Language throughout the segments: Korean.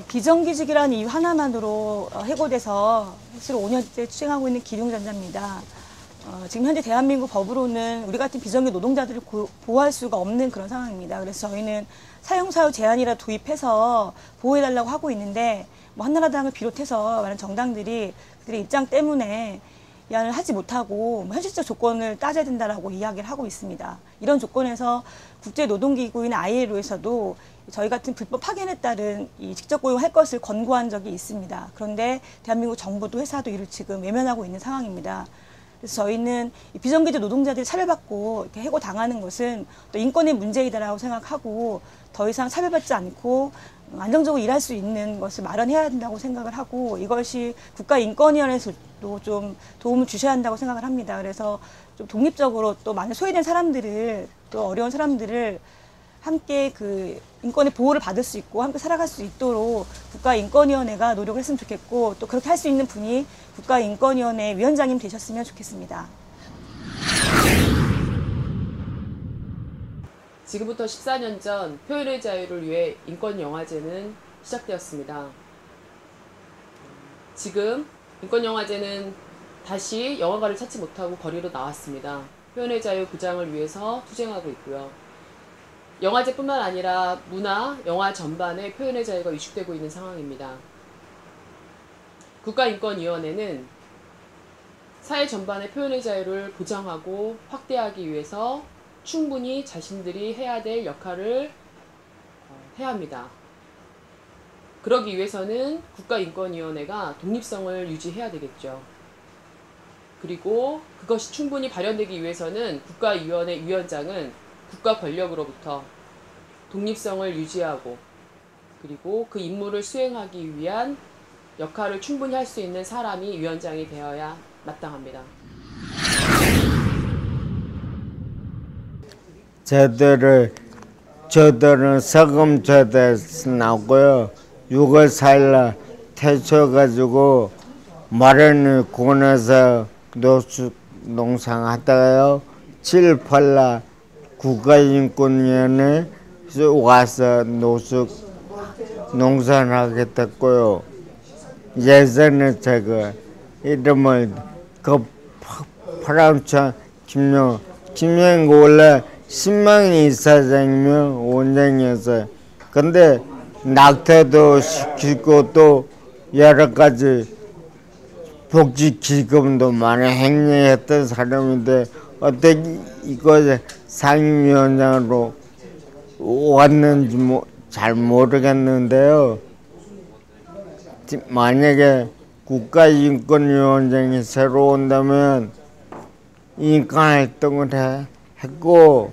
비정규직이라는 이유 하나만으로 해고돼서 사실 5년째 추징하고 있는 기룡전자입니다. 지금 현재 대한민국 법으로는 우리 같은 비정규직 노동자들을 보호할 수가 없는 그런 상황입니다. 그래서 저희는 사용사유 제한이라 도입해서 보호해달라고 하고 있는데 뭐 한나라당을 비롯해서 많은 정당들이 그들의 입장 때문에 이안을 하지 못하고 현실적 조건을 따져야 된다라고 이야기를 하고 있습니다. 이런 조건에서 국제노동기구인 ILO에서도 저희 같은 불법 파견에 따른 이 직접 고용할 것을 권고한 적이 있습니다. 그런데 대한민국 정부도 회사도 이를 지금 외면하고 있는 상황입니다. 그래서 저희는 비정규직 노동자들이 차별받고 이렇게 해고당하는 것은 또 인권의 문제이다라고 생각하고 더 이상 차별받지 않고 안정적으로 일할 수 있는 것을 마련해야 한다고 생각을 하고 이것이 국가인권위원회에서도 좀 도움을 주셔야 한다고 생각을 합니다. 그래서 좀 독립적으로 또 많은 소외된 사람들을 또 어려운 사람들을 함께 그 인권의 보호를 받을 수 있고 함께 살아갈 수 있도록 국가인권위원회가 노력을 했으면 좋겠고 또 그렇게 할 수 있는 분이 국가인권위원회 위원장님 되셨으면 좋겠습니다. 지금부터 14년 전 표현의 자유를 위해 인권영화제는 시작되었습니다. 지금 인권영화제는 다시 영화관을 찾지 못하고 거리로 나왔습니다. 표현의 자유 보장을 위해서 투쟁하고 있고요. 영화제뿐만 아니라 문화, 영화 전반에 표현의 자유가 위축되고 있는 상황입니다. 국가인권위원회는 사회 전반의 표현의 자유를 보장하고 확대하기 위해서 충분히 자신들이 해야 될 역할을 해야 합니다. 그러기 위해서는 국가인권위원회가 독립성을 유지해야 되겠죠. 그리고 그것이 충분히 발현되기 위해서는 국가위원회 위원장은 국가 권력으로부터 독립성을 유지하고 그리고 그 임무를 수행하기 위한 역할을 충분히 할 수 있는 사람이 위원장이 되어야 마땅합니다. 저들은 세금 제대에서 나오고요. 6월 4일날 퇴소해가지고 마련을 권해서 노숙 농상하다가요. 7, 8날 국가인권위원회 와서 노숙 농산하게 됐고요. 예전에 제가 이름을 그 파람차 김영 원래 신망 이사장이면 원장이었어요. 근데 낙태도 시키고 또 여러 가지 복지 기금도 많이 행령했던 사람인데 어떻게 이거 상임위원장으로 왔는지 잘 모르겠는데요. 만약에 국가인권위원장이 새로 온다면 인권활동을 했고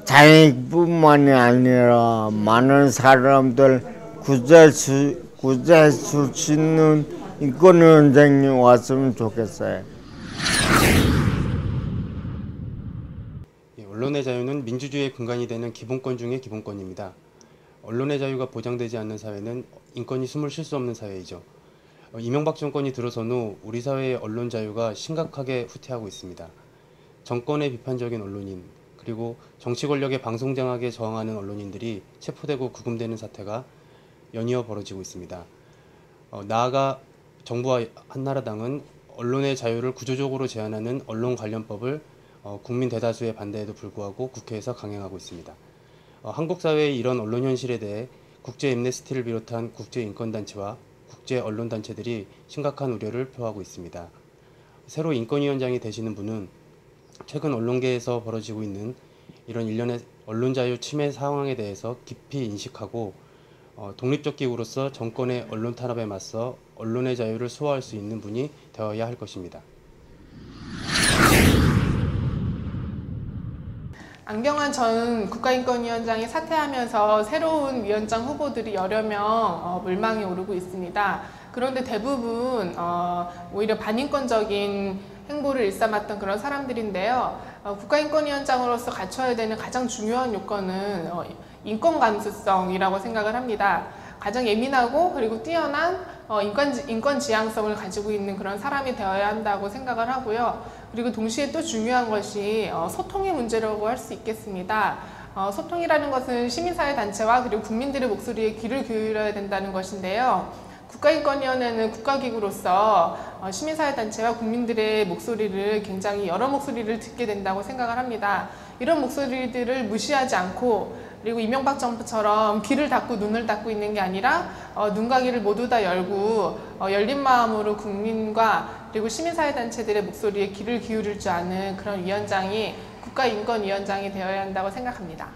자익뿐만이 아니라 많은 사람들 구제할 수 있는 인권위원장이 왔으면 좋겠어요. 언론의 자유는 민주주의의 근간이 되는 기본권 중의 기본권입니다. 언론의 자유가 보장되지 않는 사회는 인권이 숨을 쉴 수 없는 사회이죠. 이명박 정권이 들어선 후 우리 사회의 언론 자유가 심각하게 후퇴하고 있습니다. 정권의 비판적인 언론인, 그리고 정치 권력의 방송 장악에 저항하는 언론인들이 체포되고 구금되는 사태가 연이어 벌어지고 있습니다. 나아가 정부와 한나라당은 언론의 자유를 구조적으로 제한하는 언론 관련법을 국민 대다수의 반대에도 불구하고 국회에서 강행하고 있습니다. 한국 사회의 이런 언론 현실에 대해 국제 엠네스티를 비롯한 국제 인권단체와 국제 언론단체들이 심각한 우려를 표하고 있습니다. 새로 인권위원장이 되시는 분은 최근 언론계에서 벌어지고 있는 이런 일련의 언론 자유 침해 상황에 대해서 깊이 인식하고 독립적 기구로서 정권의 언론 탄압에 맞서 언론의 자유를 수호할 수 있는 분이 되어야 할 것입니다. 안경환 전 국가인권위원장이 사퇴하면서 새로운 위원장 후보들이 여러 명 물망에 오르고 있습니다. 그런데 대부분 오히려 반인권적인 행보를 일삼았던 그런 사람들인데요. 국가인권위원장으로서 갖춰야 되는 가장 중요한 요건은 인권 감수성이라고 생각을 합니다. 가장 예민하고 그리고 뛰어난 인권 지향성을 가지고 있는 그런 사람이 되어야 한다고 생각을 하고요. 그리고 동시에 또 중요한 것이 소통의 문제라고 할 수 있겠습니다. 소통이라는 것은 시민사회 단체와 그리고 국민들의 목소리에 귀를 기울여야 된다는 것인데요. 국가인권위원회는 국가기구로서 시민사회 단체와 국민들의 목소리를 굉장히 여러 목소리를 듣게 된다고 생각을 합니다. 이런 목소리들을 무시하지 않고 그리고 이명박 정부처럼 귀를 닫고 눈을 닫고 있는 게 아니라 눈과 귀를 모두 다 열고 열린 마음으로 국민과 그리고 시민사회 단체들의 목소리에 귀를 기울일 줄 아는 그런 위원장이 국가인권위원장이 되어야 한다고 생각합니다.